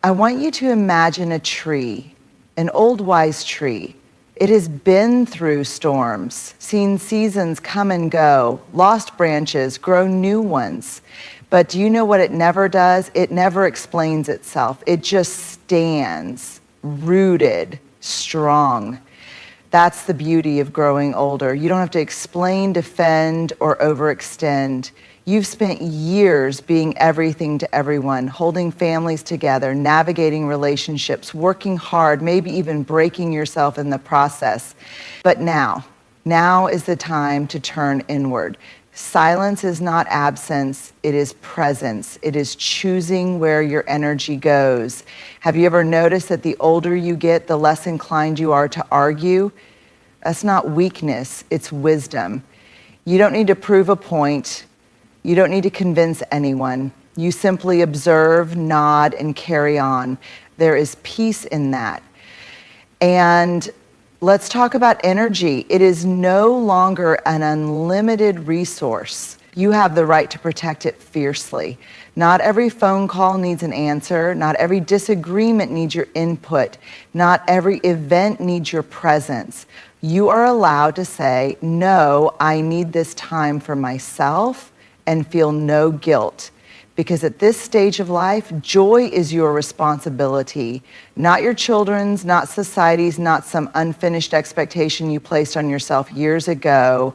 I want you to imagine a tree, an old wise tree. It has been through storms, seen seasons come and go, lost branches, grow new ones. But do you know what it never does? It never explains itself. It just stands, rooted, strong. That's the beauty of growing older. You don't have to explain, defend, or overextend. You've spent years being everything to everyone, holding families together, navigating relationships, working hard, maybe even breaking yourself in the process. But now is the time to turn inward. Silence is not absence, it is presence. It is choosing where your energy goes. Have you ever noticed that the older you get, the less inclined you are to argue? That's not weakness, it's wisdom. You don't need to prove a point. You don't need to convince anyone. You simply observe, nod, and carry on. There is peace in that. And let's talk about energy. It is no longer an unlimited resource. You have the right to protect it fiercely. Not every phone call needs an answer. Not every disagreement needs your input. Not every event needs your presence. You are allowed to say, no, I need this time for myself, and feel no guilt. Because at this stage of life, joy is your responsibility, not your children's, not society's, not some unfinished expectation you placed on yourself years ago.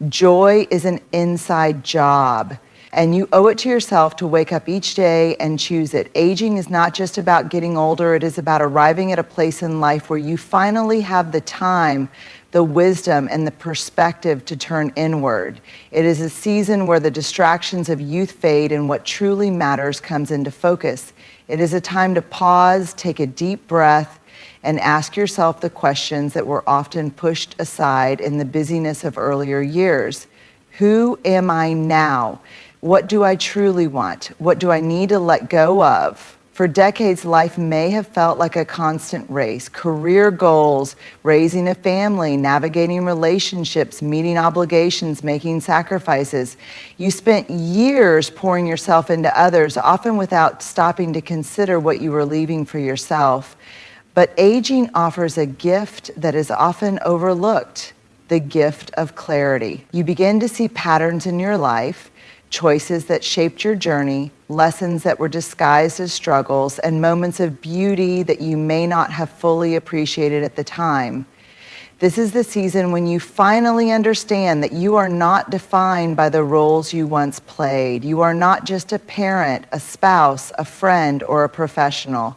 Joy is an inside job, and you owe it to yourself to wake up each day and choose it. Aging is not just about getting older, it is about arriving at a place in life where you finally have the time, the wisdom, and the perspective to turn inward. It is a season where the distractions of youth fade and what truly matters comes into focus. It is a time to pause, take a deep breath, and ask yourself the questions that were often pushed aside in the busyness of earlier years. Who am I now? What do I truly want? What do I need to let go of? For decades, life may have felt like a constant race. Career goals, raising a family, navigating relationships, meeting obligations, making sacrifices. You spent years pouring yourself into others, often without stopping to consider what you were leaving for yourself. But aging offers a gift that is often overlooked, the gift of clarity. You begin to see patterns in your life, choices that shaped your journey, lessons that were disguised as struggles, and moments of beauty that you may not have fully appreciated at the time. This is the season when you finally understand that you are not defined by the roles you once played. You are not just a parent, a spouse, a friend, or a professional.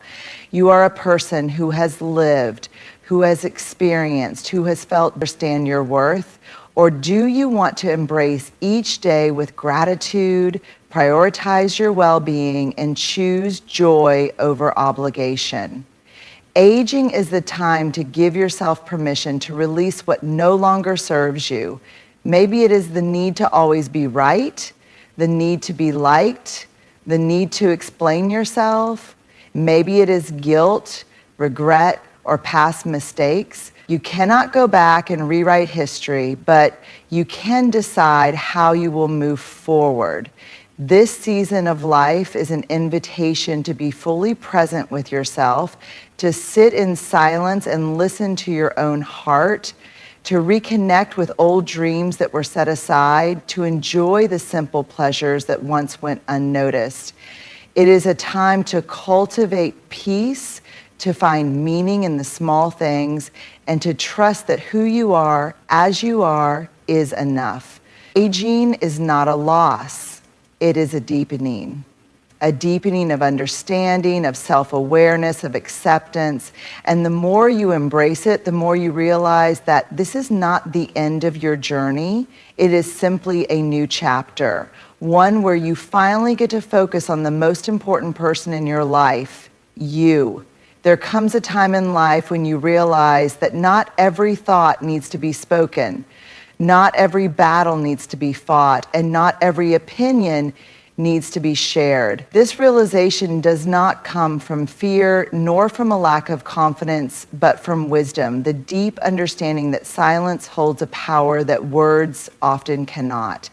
You are a person who has lived, who has experienced, who has felt understand your worth. Or do you want to embrace each day with gratitude, prioritize your well-being, and choose joy over obligation? Aging is the time to give yourself permission to release what no longer serves you. Maybe it is the need to always be right, the need to be liked, the need to explain yourself. Maybe it is guilt, regret, or past mistakes. You cannot go back and rewrite history, but you can decide how you will move forward. This season of life is an invitation to be fully present with yourself, to sit in silence and listen to your own heart, to reconnect with old dreams that were set aside, to enjoy the simple pleasures that once went unnoticed. It is a time to cultivate peace, to find meaning in the small things, and to trust that who you are, as you are, is enough. Aging is not a loss, it is a deepening of understanding, of self-awareness, of acceptance. And the more you embrace it, the more you realize that this is not the end of your journey. It is simply a new chapter, one where you finally get to focus on the most important person in your life, you. There comes a time in life when you realize that not every thought needs to be spoken, not every battle needs to be fought, and not every opinion needs to be shared. This realization does not come from fear nor from a lack of confidence, but from wisdom, the deep understanding that silence holds a power that words often cannot.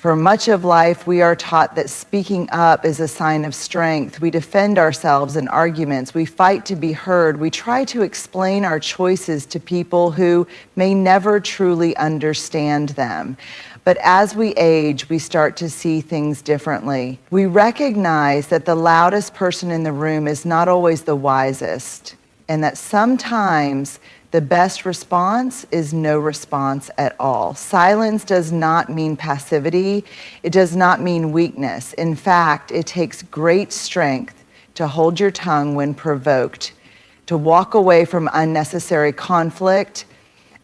For much of life, we are taught that speaking up is a sign of strength. We defend ourselves in arguments. We fight to be heard. We try to explain our choices to people who may never truly understand them. But as we age, we start to see things differently. We recognize that the loudest person in the room is not always the wisest, and that sometimes the best response is no response at all. Silence does not mean passivity. It does not mean weakness. In fact, it takes great strength to hold your tongue when provoked, to walk away from unnecessary conflict,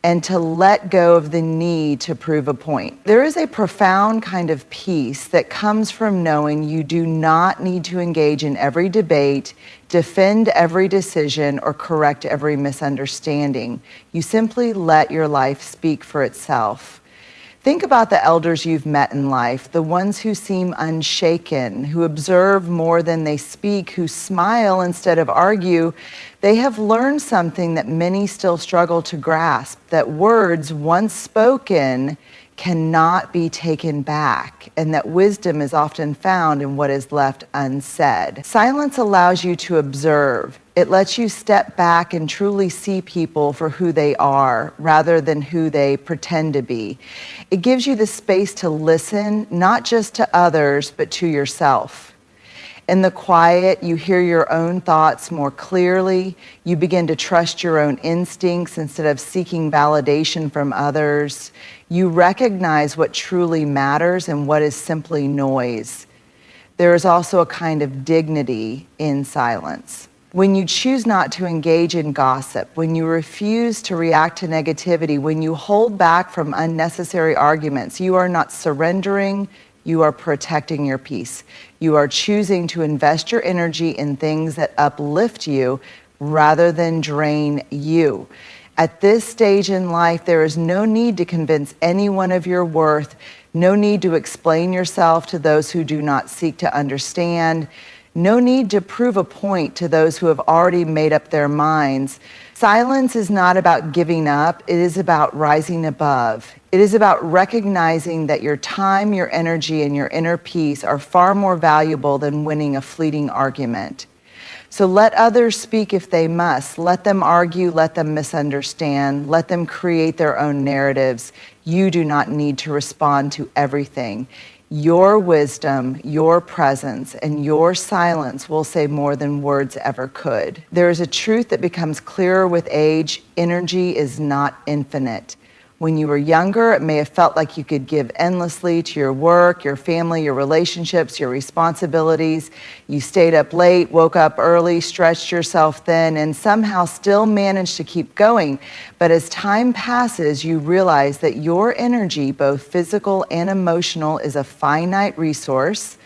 and to let go of the need to prove a point. There is a profound kind of peace that comes from knowing you do not need to engage in every debate, defend every decision, or correct every misunderstanding. You simply let your life speak for itself. Think about the elders you've met in life, the ones who seem unshaken, who observe more than they speak, who smile instead of argue. They have learned something that many still struggle to grasp, that words once spoken cannot be taken back, and that wisdom is often found in what is left unsaid. Silence allows you to observe. It lets you step back and truly see people for who they are rather than who they pretend to be. It gives you the space to listen, not just to others, but to yourself. In the quiet, you hear your own thoughts more clearly. You begin to trust your own instincts instead of seeking validation from others. You recognize what truly matters and what is simply noise. There is also a kind of dignity in silence. When you choose not to engage in gossip, when you refuse to react to negativity, when you hold back from unnecessary arguments, you are not surrendering. You are protecting your peace. You are choosing to invest your energy in things that uplift you rather than drain you. At this stage in life, there is no need to convince anyone of your worth, no need to explain yourself to those who do not seek to understand, no need to prove a point to those who have already made up their minds. Silence is not about giving up, it is about rising above. It is about recognizing that your time, your energy, and your inner peace are far more valuable than winning a fleeting argument. So let others speak if they must. Let them argue, let them misunderstand, let them create their own narratives. You do not need to respond to everything. Your wisdom, your presence, and your silence will say more than words ever could. There is a truth that becomes clearer with age. Energy is not infinite. When you were younger, it may have felt like you could give endlessly to your work, your family, your relationships, your responsibilities. You stayed up late, woke up early, stretched yourself thin, and somehow still managed to keep going. But as time passes, you realize that your energy, both physical and emotional, is a finite resource,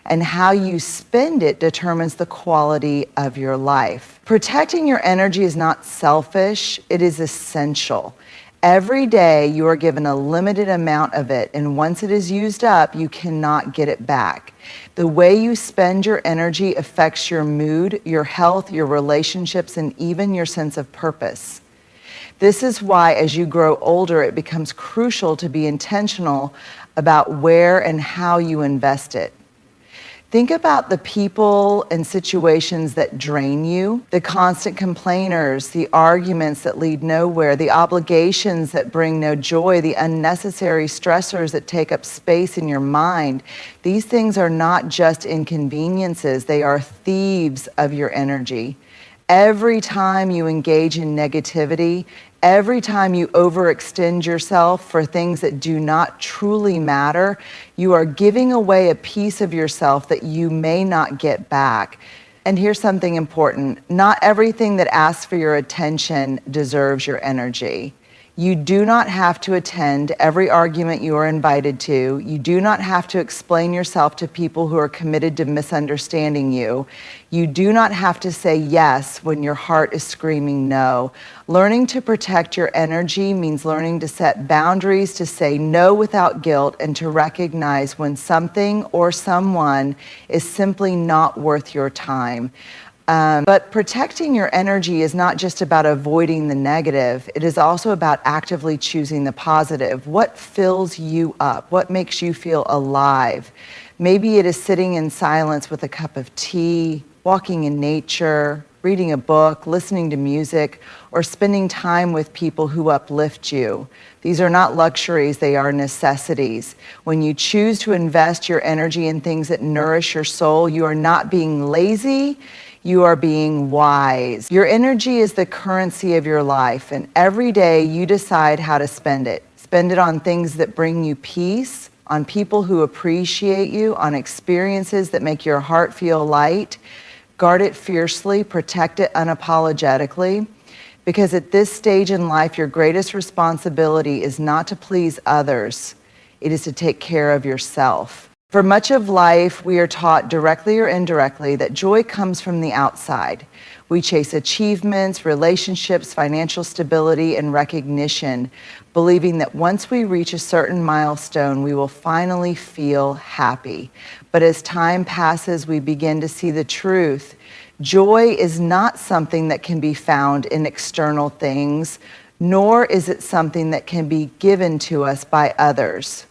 and how you spend it determines the quality of your life. Protecting your energy is not selfish, it is essential. Every day you are given a limited amount of it, and once it is used up, you cannot get it back. The way you spend your energy affects your mood, your health, your relationships, and even your sense of purpose. This is why, as you grow older, it becomes crucial to be intentional about where and how you invest it. Think about the people and situations that drain you, the constant complainers, the arguments that lead nowhere, the obligations that bring no joy, the unnecessary stressors that take up space in your mind. These things are not just inconveniences, they are thieves of your energy. Every time you engage in negativity, every time you overextend yourself for things that do not truly matter, you are giving away a piece of yourself that you may not get back. And here's something important. Not everything that asks for your attention deserves your energy. You do not have to attend every argument you are invited to. You do not have to explain yourself to people who are committed to misunderstanding you. You do not have to say yes when your heart is screaming no. Learning to protect your energy means learning to set boundaries, to say no without guilt, and to recognize when something or someone is simply not worth your time. But protecting your energy is not just about avoiding the negative. It is also about actively choosing the positive. What fills you up? What makes you feel alive? Maybe it is sitting in silence with a cup of tea, walking in nature, reading a book, listening to music, or spending time with people who uplift you. These are not luxuries, they are necessities. When you choose to invest your energy in things that nourish your soul, you are not being lazy, you are being wise. Your energy is the currency of your life, and every day you decide how to spend it. Spend it on things that bring you peace, on people who appreciate you, on experiences that make your heart feel light. Guard it fiercely, protect it unapologetically, because at this stage in life, your greatest responsibility is not to please others, it is to take care of yourself. For much of life, we are taught directly or indirectly that joy comes from the outside. We chase achievements, relationships, financial stability, and recognition, believing that once we reach a certain milestone, we will finally feel happy. But as time passes, we begin to see the truth. Joy is not something that can be found in external things, nor is it something that can be given to us by others.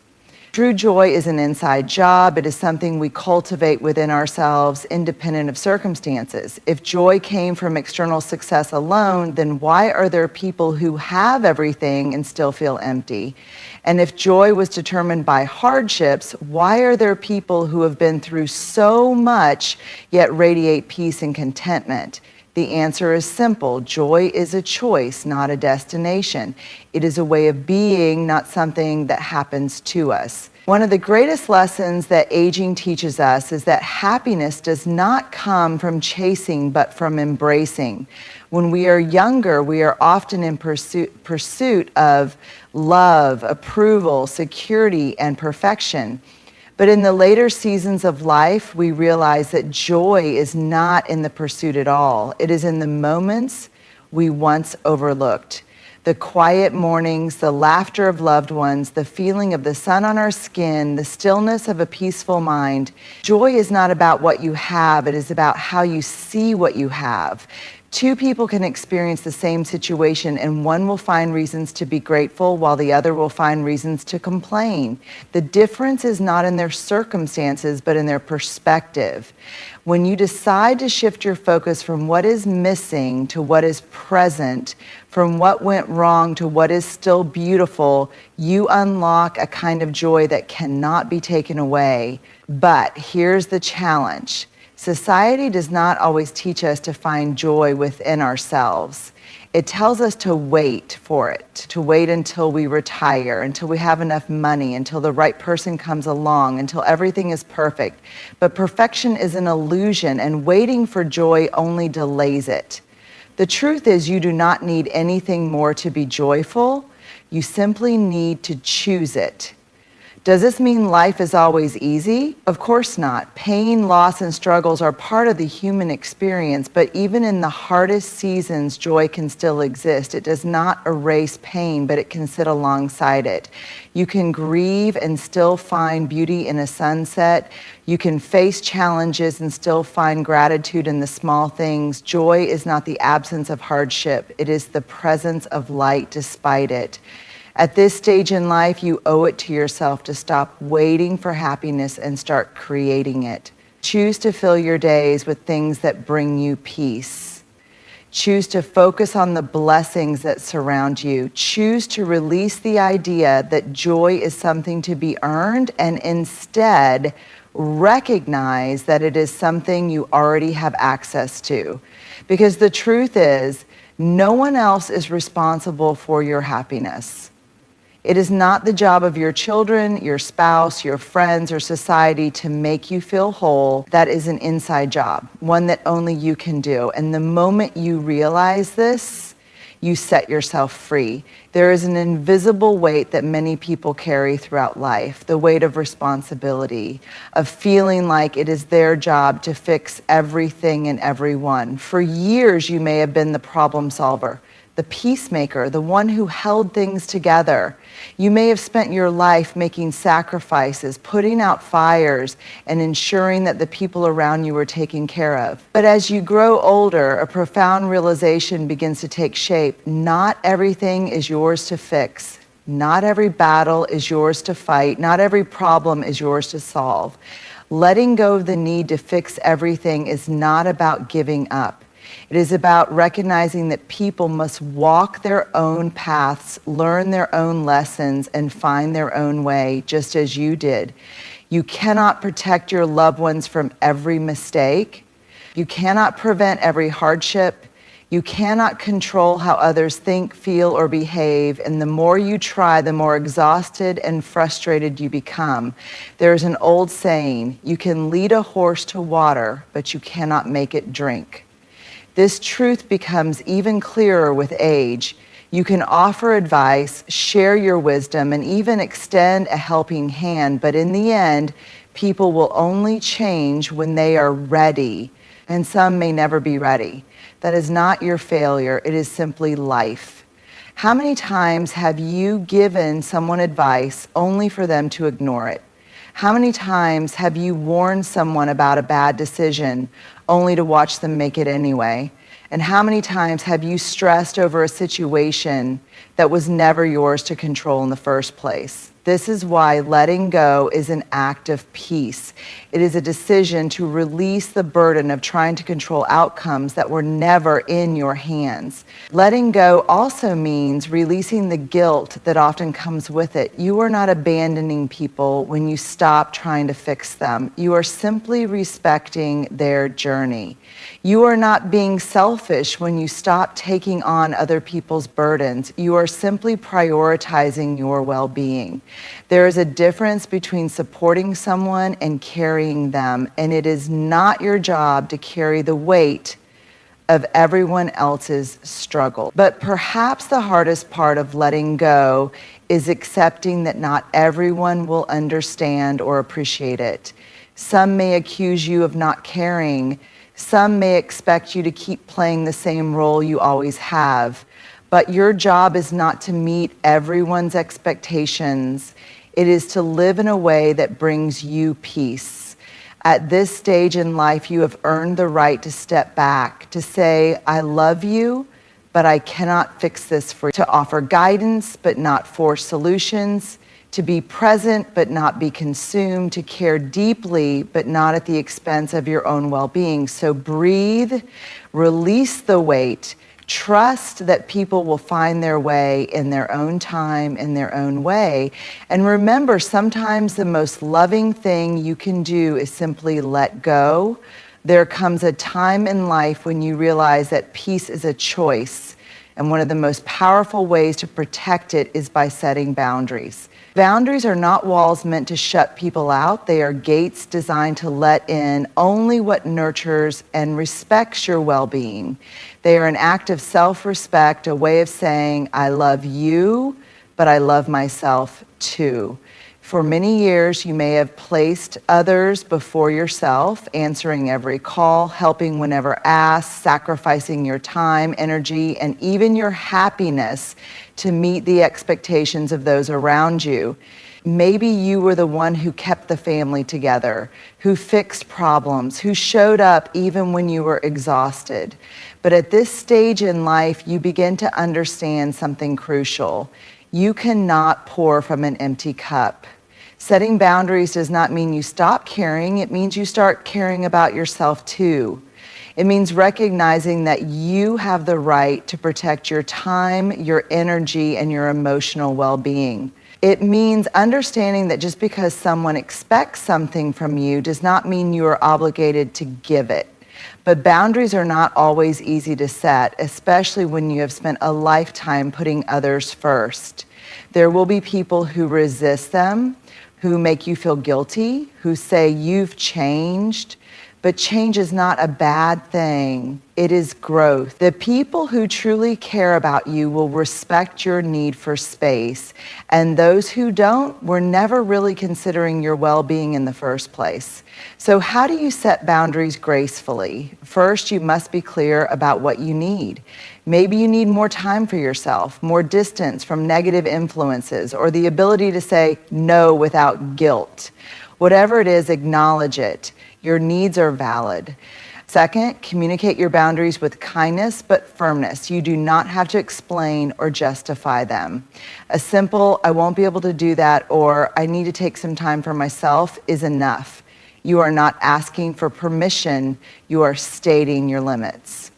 True joy is an inside job. It is something we cultivate within ourselves, independent of circumstances. If joy came from external success alone, then why are there people who have everything and still feel empty? And if joy was determined by hardships, why are there people who have been through so much yet radiate peace and contentment? The answer is simple. Joy is a choice, not a destination. It is a way of being, not something that happens to us. One of the greatest lessons that aging teaches us is that happiness does not come from chasing, but from embracing. When we are younger, we are often in pursuit of love, approval, security, and perfection. But in the later seasons of life, we realize that joy is not in the pursuit at all. It is in the moments we once overlooked. The quiet mornings, the laughter of loved ones, the feeling of the sun on our skin, the stillness of a peaceful mind. Joy is not about what you have, it is about how you see what you have. Two people can experience the same situation, and one will find reasons to be grateful while the other will find reasons to complain. The difference is not in their circumstances, but in their perspective. When you decide to shift your focus from what is missing to what is present, from what went wrong to what is still beautiful, you unlock a kind of joy that cannot be taken away. But here's the challenge. Society does not always teach us to find joy within ourselves. It tells us to wait for it, to wait until we retire, until we have enough money, until the right person comes along, until everything is perfect. But perfection is an illusion, and waiting for joy only delays it. The truth is, you do not need anything more to be joyful. You simply need to choose it. Does this mean life is always easy? Of course not. Pain, loss, and struggles are part of the human experience, but even in the hardest seasons, joy can still exist. It does not erase pain, but it can sit alongside it. You can grieve and still find beauty in a sunset. You can face challenges and still find gratitude in the small things. Joy is not the absence of hardship. It is the presence of light despite it. At this stage in life, you owe it to yourself to stop waiting for happiness and start creating it. Choose to fill your days with things that bring you peace. Choose to focus on the blessings that surround you. Choose to release the idea that joy is something to be earned, and instead recognize that it is something you already have access to. Because the truth is, no one else is responsible for your happiness. It is not the job of your children, your spouse, your friends, or society to make you feel whole. That is an inside job, one that only you can do. And the moment you realize this, you set yourself free. There is an invisible weight that many people carry throughout life, the weight of responsibility, of feeling like it is their job to fix everything and everyone. For years, you may have been the problem solver, the peacemaker, the one who held things together. You may have spent your life making sacrifices, putting out fires, and ensuring that the people around you were taken care of. But as you grow older, a profound realization begins to take shape. Not everything is yours to fix. Not every battle is yours to fight. Not every problem is yours to solve. Letting go of the need to fix everything is not about giving up. It is about recognizing that people must walk their own paths, learn their own lessons, and find their own way, just as you did. You cannot protect your loved ones from every mistake. You cannot prevent every hardship. You cannot control how others think, feel, or behave, and the more you try, the more exhausted and frustrated you become. There's an old saying, you can lead a horse to water, but you cannot make it drink. This truth becomes even clearer with age. You can offer advice, share your wisdom, and even extend a helping hand, but in the end, people will only change when they are ready, and some may never be ready. That is not your failure, it is simply life. How many times have you given someone advice only for them to ignore it? How many times have you warned someone about a bad decision only to watch them make it anyway? And how many times have you stressed over a situation that was never yours to control in the first place? This is why letting go is an act of peace. It is a decision to release the burden of trying to control outcomes that were never in your hands. Letting go also means releasing the guilt that often comes with it. You are not abandoning people when you stop trying to fix them. You are simply respecting their journey. You are not being selfish when you stop taking on other people's burdens. You are simply prioritizing your well-being. There is a difference between supporting someone and carrying them, and it is not your job to carry the weight of everyone else's struggle. But perhaps the hardest part of letting go is accepting that not everyone will understand or appreciate it. Some may accuse you of not caring. Some may expect you to keep playing the same role you always have. But your job is not to meet everyone's expectations. It is to live in a way that brings you peace. At this stage in life, you have earned the right to step back, to say, I love you, but I cannot fix this for you. To offer guidance, but not force solutions. To be present, but not be consumed. To care deeply, but not at the expense of your own well-being. So breathe, release the weight. Trust that people will find their way in their own time, in their own way. And remember, sometimes the most loving thing you can do is simply let go. There comes a time in life when you realize that peace is a choice. And one of the most powerful ways to protect it is by setting boundaries. Boundaries are not walls meant to shut people out. They are gates designed to let in only what nurtures and respects your well-being. They are an act of self-respect, a way of saying, I love you, but I love myself too. For many years, you may have placed others before yourself, answering every call, helping whenever asked, sacrificing your time, energy, and even your happiness to meet the expectations of those around you. Maybe you were the one who kept the family together, who fixed problems, who showed up even when you were exhausted. But at this stage in life, you begin to understand something crucial. You cannot pour from an empty cup. Setting boundaries does not mean you stop caring. It means you start caring about yourself too. It means recognizing that you have the right to protect your time, your energy, and your emotional well-being. It means understanding that just because someone expects something from you does not mean you are obligated to give it. But boundaries are not always easy to set, especially when you have spent a lifetime putting others first. There will be people who resist them, who make you feel guilty, who say you've changed. But change is not a bad thing. It is growth. The people who truly care about you will respect your need for space, and those who don't were never really considering your well-being in the first place. So how do you set boundaries gracefully? First, you must be clear about what you need. Maybe you need more time for yourself, more distance from negative influences, or the ability to say no without guilt. Whatever it is, acknowledge it. Your needs are valid. Second, communicate your boundaries with kindness but firmness. You do not have to explain or justify them. A simple, I won't be able to do that, or I need to take some time for myself is enough. You are not asking for permission, you are stating your limits.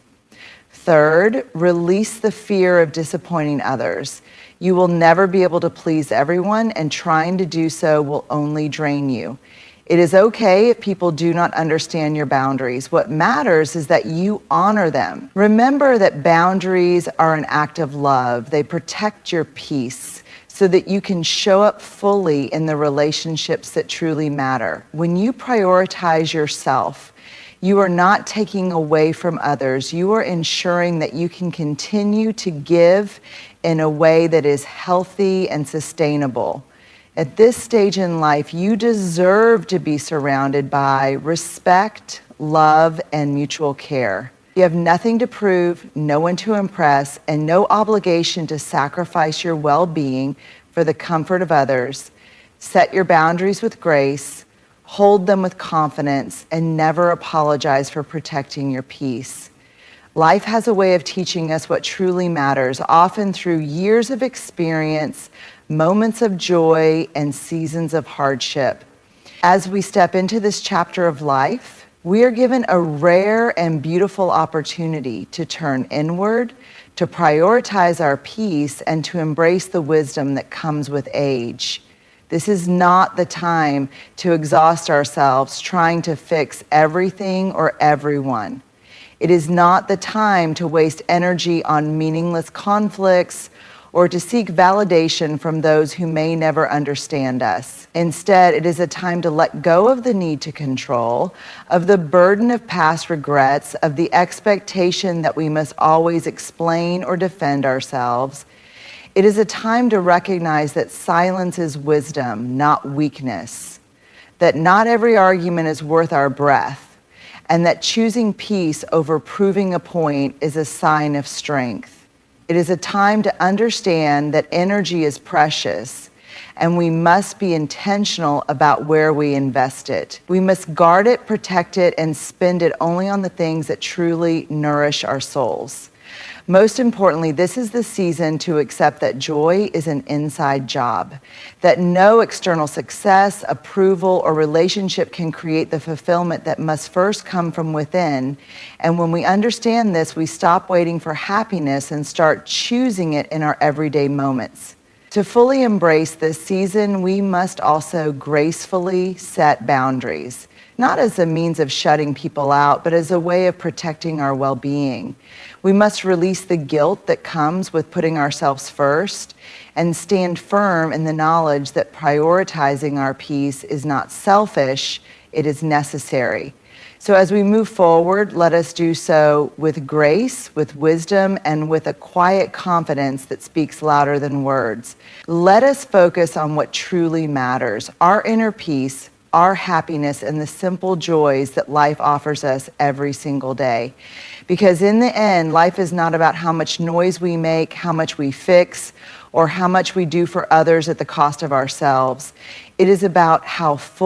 Third, release the fear of disappointing others. You will never be able to please everyone, and trying to do so will only drain you. It is okay if people do not understand your boundaries. What matters is that you honor them. Remember that boundaries are an act of love. They protect your peace so that you can show up fully in the relationships that truly matter. When you prioritize yourself, you are not taking away from others. You are ensuring that you can continue to give in a way that is healthy and sustainable. At this stage in life, you deserve to be surrounded by respect, love, and mutual care. You have nothing to prove, no one to impress, and no obligation to sacrifice your well-being for the comfort of others. Set your boundaries with grace, hold them with confidence, and never apologize for protecting your peace. Life has a way of teaching us what truly matters, often through years of experience, moments of joy, and seasons of hardship. As we step into this chapter of life, we are given a rare and beautiful opportunity to turn inward, to prioritize our peace, and to embrace the wisdom that comes with age. This is not the time to exhaust ourselves trying to fix everything or everyone. It is not the time to waste energy on meaningless conflicts or to seek validation from those who may never understand us. Instead, it is a time to let go of the need to control, of the burden of past regrets, of the expectation that we must always explain or defend ourselves. It is a time to recognize that silence is wisdom, not weakness, that not every argument is worth our breath, and that choosing peace over proving a point is a sign of strength. It is a time to understand that energy is precious, and we must be intentional about where we invest it. We must guard it, protect it, and spend it only on the things that truly nourish our souls. Most importantly, this is the season to accept that joy is an inside job, that no external success, approval, or relationship can create the fulfillment that must first come from within. And when we understand this, we stop waiting for happiness and start choosing it in our everyday moments. To fully embrace this season, we must also gracefully set boundaries, not as a means of shutting people out, but as a way of protecting our well-being. We must release the guilt that comes with putting ourselves first and stand firm in the knowledge that prioritizing our peace is not selfish, it is necessary. So as we move forward, let us do so with grace, with wisdom, and with a quiet confidence that speaks louder than words. Let us focus on what truly matters, our inner peace, our happiness, and the simple joys that life offers us every single day. Because in the end, life is not about how much noise we make, how much we fix, or how much we do for others at the cost of ourselves. It is about how full